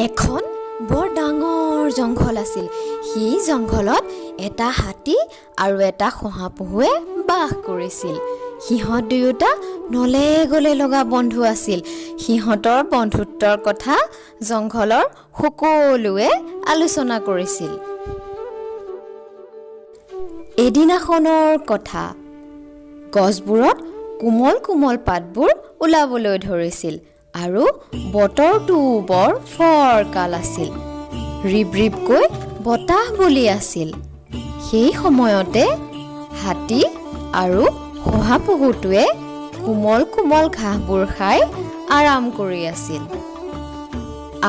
এখন বৰ ডাঙৰ জংঘল আছিল। সেই জংঘলত এটা হাতী আৰু এটা শহাপহুৱে বাস কৰিছিল। সিহঁত দুয়োটা নলে গলে লগা বন্ধু আছিল। সিহঁতৰ বন্ধুত্বৰ কথা জংঘলৰ সকলোৱে আলোচনা কৰিছিল। এদিনাখনৰ কথা, গছবোৰত কোমল কোমল পাতবোৰ ওলাবলৈ ধৰিছিল আৰু বতৰটো বৰ ফৰকাল আছিল। ৰিব ৰিবকৈ বতাহ বলি আছিল। সেই সময়তে হাতী আৰু শহাপহুটোৱে কোমল কোমল ঘাঁহবোৰ খাই আৰাম কৰি আছিল।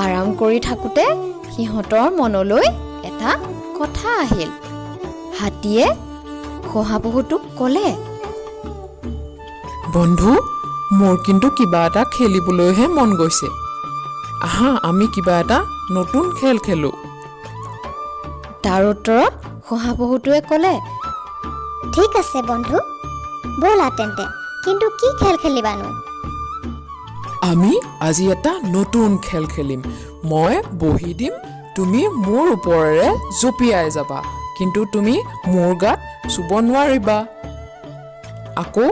আৰাম কৰি থাকোঁতে সিহঁতৰ মনলৈ এটা কথা আহিল। হাতীয়ে শহাপহুটোক ক'লে, বন্ধু, মোৰ কিন্তু কিবা এটা খেলিবলৈহে মন গৈছে। আহা, আমি কিবা এটা নতুন খেল খেলো। তাৰ উত্তৰত শহাপহুটোৱে ক'লে, ঠিক আছে বন্ধু, ব'লা তেন্তে। কিন্তু কি খেল খেলিবানো? আমি আজি এটা নতুন খেল খেলিম। মই বহি দিম, তুমি মোৰ ওপৰেৰে জঁপিয়াই যাবা, কিন্তু তুমি মোৰ গাত চুব নোৱাৰিবা। আকৌ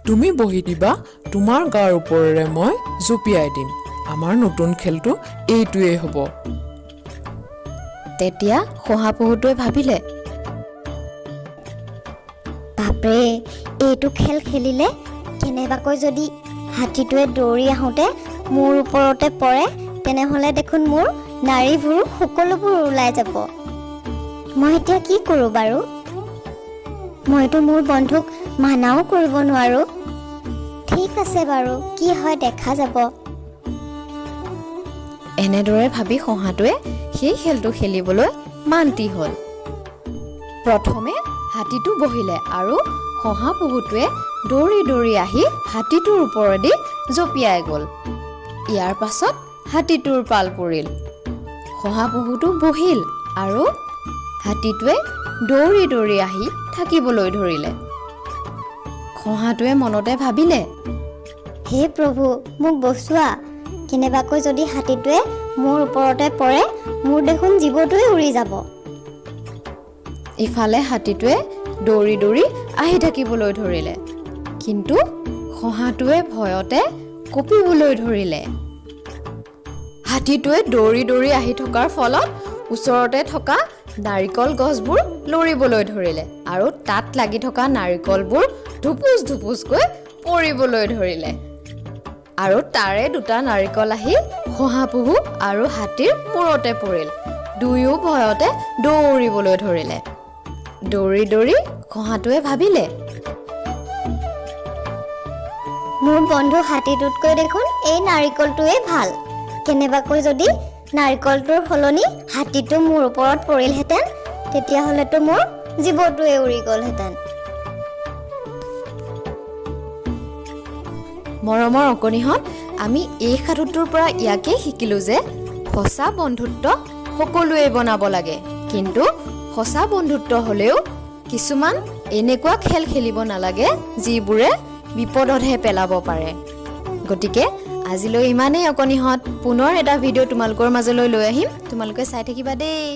তুমি বহি দিবা, তোমাৰ গাৰ ওপৰেৰে মই জঁপিয়াই দিম। আমাৰ নতুন খেলটো এইটোৱেই হ'ব। তেতিয়া শহাপহুটোৱে ভাবিলে, বাপৰে, এইটো খেল খেলিলে কেনেবাকৈ যদি হাতীটোৱে দৌৰি আহোঁতে মোৰ ওপৰতে পৰে, তেনেহ'লে দেখোন মোৰ নাড়ীবোৰ সকলোবোৰ ওলাই যাব। মই এতিয়া কি কৰোঁ বাৰু? মইতো মোৰ বন্ধুক মানাও কৰিব নোৱাৰোঁ। ঠিক আছে বাৰু, কি হয় দেখা যাব। এনেদৰে ভাবি শহাটোৱে সেই খেলটো খেলিবলৈ মান্তি হ'ল। প্ৰথমে হাতীটো বহিলে আৰু শহাপহুটোৱে দৌৰি দৌৰি আহি হাতীটোৰ ওপৰেদি জঁপিয়াই গ'ল। ইয়াৰ পাছত হাতীটোৰ পাল পৰিল। শহাপহুটো বহিল আৰু হাতীটোৱে দৌৰি দৌৰি আহি থাকিবলৈ ধৰিলে। শহাটোৱে মনতে ভাবিলে, হে প্ৰভু, মোক বচোৱা। কেনেবাকৈ যদি হাতীটোৱে মোৰ ওপৰতে পৰে, মোৰ দেখোন জীৱটোৱে উৰি যাব। ইফালে হাতীটোৱে দৌৰি দৌৰি আহি থাকিবলৈ ধৰিলে, কিন্তু শহাটোৱে ভয়তে কঁপিবলৈ ধৰিলে। হাতীটোৱে দৌৰি দৌৰি আহি থকাৰ ফলত ওচৰতে থকা নাৰিকল গছবোৰ লৰিবলৈ ধৰিলে আৰু তাত লাগি থকা নাৰিকলবোৰ ধুপুচ ধুপুচকৈ পৰিবলৈ ধৰিলে। আৰু তাৰে দুটা নাৰিকল আহি শহাপহু আৰু হাতীৰ মূৰতে পৰিল। দুয়ো ভয়তে দৌৰিবলৈ ধৰিলে। দৌৰি দৌৰি শহাটোৱে ভাবিলে, মোৰ বন্ধু হাতীটোতকৈ দেখোন এই নাৰিকলটোৱে ভাল। কেনেবাকৈ যদি নাৰিকলটোৰ সলনি হাতীটো মোৰ ওপৰত পৰিলহেঁতেন, তেতিয়াহ'লেতো মোৰ জীৱটোৱে উৰি গ'লহেঁতেন। মৰমৰ অকণিহঁত, আমি এই সাধুটোৰ পৰা ইয়াকেই শিকিলোঁ যে সঁচা বন্ধুত্ব সকলোৱে বনাব লাগে, কিন্তু সঁচা বন্ধুত্ব হ'লেও কিছুমান এনেকুৱা খেল খেলিব নালাগে যিবোৰে বিপদতহে পেলাব পাৰে। গতিকে আজিলৈ ইমানেই অকণিহঁত। পুনৰ এটা ভিডিঅ' তোমালোকৰ মাজলৈ লৈ আহিম, তোমালোকে চাই থাকিবা দেই।